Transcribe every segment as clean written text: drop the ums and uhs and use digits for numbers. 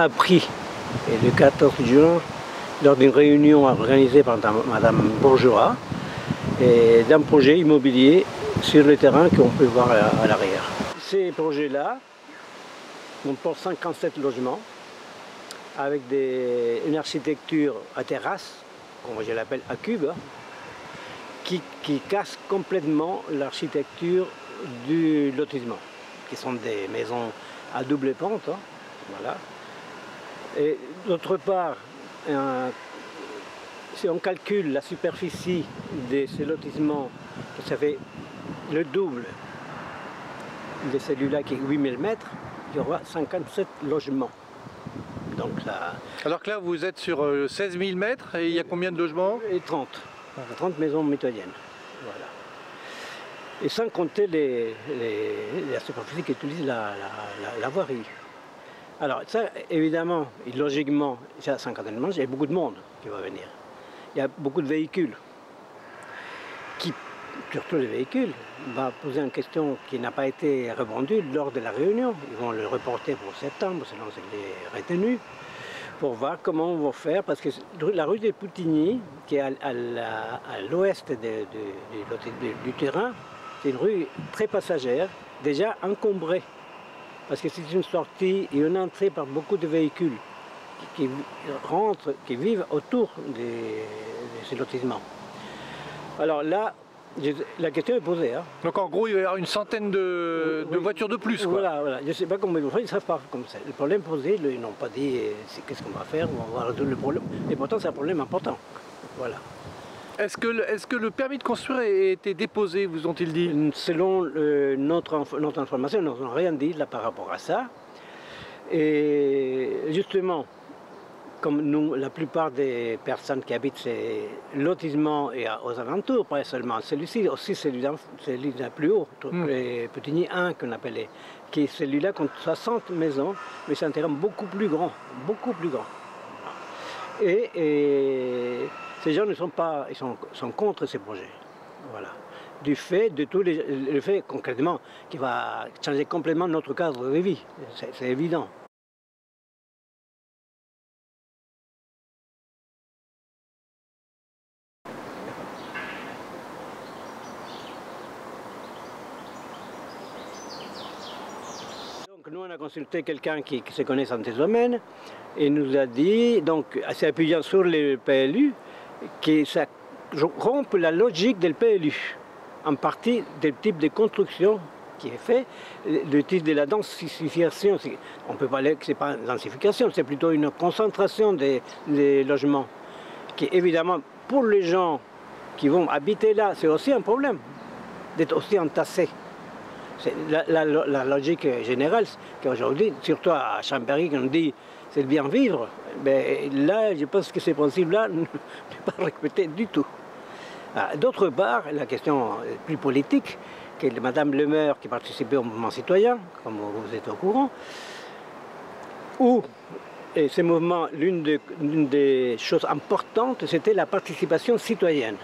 appris le 14 juin, lors d'une réunion organisée par Madame Bourgeois, d'un projet immobilier sur le terrain qu'on peut voir à l'arrière. Ces projets-là comportent 57 logements avec une architecture à terrasse, comme je l'appelle à cube, qui casse complètement l'architecture du lotissement, qui sont des maisons à double pente. Voilà. Et d'autre part, si on calcule la superficie de ces lotissements, ça fait le double de celui-là qui est 8000 mètres, il y aura 57 logements. Donc là, alors que là, vous êtes sur 16 000 mètres et il y a combien de logements? Et 30 maisons mitoyennes. Voilà. Et sans compter la superficie qui utilise la voirie. Alors ça, évidemment, et logiquement, ça, certainement, il y a beaucoup de monde qui va venir. Il y a beaucoup de véhicules surtout les véhicules, va poser une question qui n'a pas été répondue lors de la réunion. Ils vont le reporter pour septembre, selon ce qui est retenu, pour voir comment on va faire, parce que la rue des Poutigny, qui est à l'ouest du terrain, c'est une rue très passagère, déjà encombrée, parce que c'est une sortie et une entrée par beaucoup de véhicules qui rentrent, qui vivent autour de ces lotissements. Alors là, la question est posée. Hein. Donc en gros, il va y avoir une centaine de voitures de plus. Quoi. Voilà. Je ne sais pas comment ils vont faire, ils ne savent pas comme ça. Le problème posé, ils n'ont pas dit qu'est-ce qu'on va faire, on va résoudre le problème. Et pourtant, c'est un problème important. Voilà. Est-ce que le permis de construire a été déposé, vous ont-ils dit? Selon notre information, ils n'ont rien dit là par rapport à ça. Et justement, comme nous, la plupart des personnes qui habitent ces lotissements et aux alentours, pas seulement celui-ci, aussi celui-là plus haut, les Poutigny 1 qu'on appelait, qui est celui-là compte 60 maisons, mais c'est un terrain beaucoup plus grand, beaucoup plus grand. Et ces gens ne sont pas, ils sont contre ces projets. Voilà. Du fait de le fait concrètement qui va changer complètement notre cadre de vie, c'est évident. Donc nous on a consulté quelqu'un qui se connaît dans ces domaines et nous a dit, donc en appuyant sur le PLU, que ça rompt la logique du PLU, en partie du type de construction qui est fait, le type de la densification. On peut parler que ce n'est pas une densification, c'est plutôt une concentration des logements, qui évidemment pour les gens qui vont habiter là, c'est aussi un problème d'être aussi entassés. La logique générale, qu'aujourd'hui, surtout à Chambéry, on dit c'est le bien vivre, mais là, je pense que ces principes-là ne sont pas respectés du tout. D'autre part, la question plus politique, que Madame Le Maire, qui participait au mouvement citoyen, comme vous êtes au courant, où ce mouvement, l'une des choses importantes, c'était la participation citoyenne.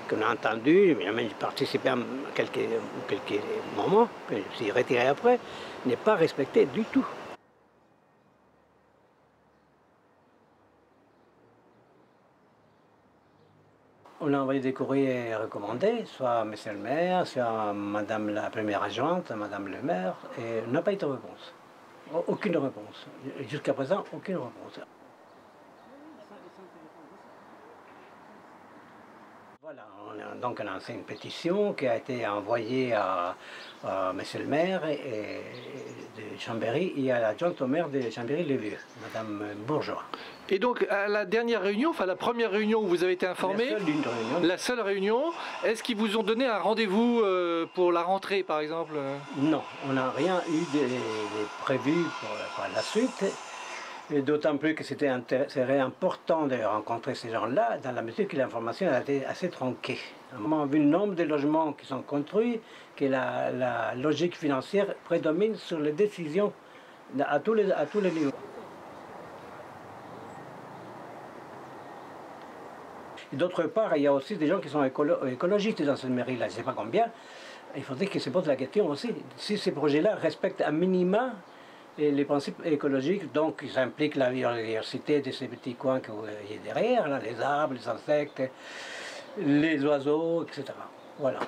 Qu'on a entendu, j'ai participé à quelques moments, puis je suis retiré après, n'est pas respecté du tout. On a envoyé des courriers recommandés, soit à M. le maire, soit à Madame la première adjointe, à Madame le maire, et on n'a pas eu de réponse. Aucune réponse. Jusqu'à présent, aucune réponse. Voilà, donc on a lancé une pétition qui a été envoyée à M. le maire de Chambéry et à l'adjointe au maire de Chambéry-le-Vieux, Mme Bourgeois. Et donc à la dernière réunion, enfin la première réunion où vous avez été informé, la seule réunion, est-ce qu'ils vous ont donné un rendez-vous pour la rentrée par exemple? Non, on n'a rien eu de prévu pour la suite. D'autant plus que serait important de rencontrer ces gens-là, dans la mesure que l'information a été assez tronquée. On a vu le nombre de logements qui sont construits, que la logique financière prédomine sur les décisions à tous les niveaux. D'autre part, il y a aussi des gens qui sont écologistes dans cette mairie-là, je ne sais pas combien. Il faudrait qu'ils se posent la question aussi, si ces projets-là respectent un minima Et les principes écologiques, donc, ils impliquent la biodiversité de ces petits coins que vous voyez derrière, là, les arbres, les insectes, les oiseaux, etc. Voilà.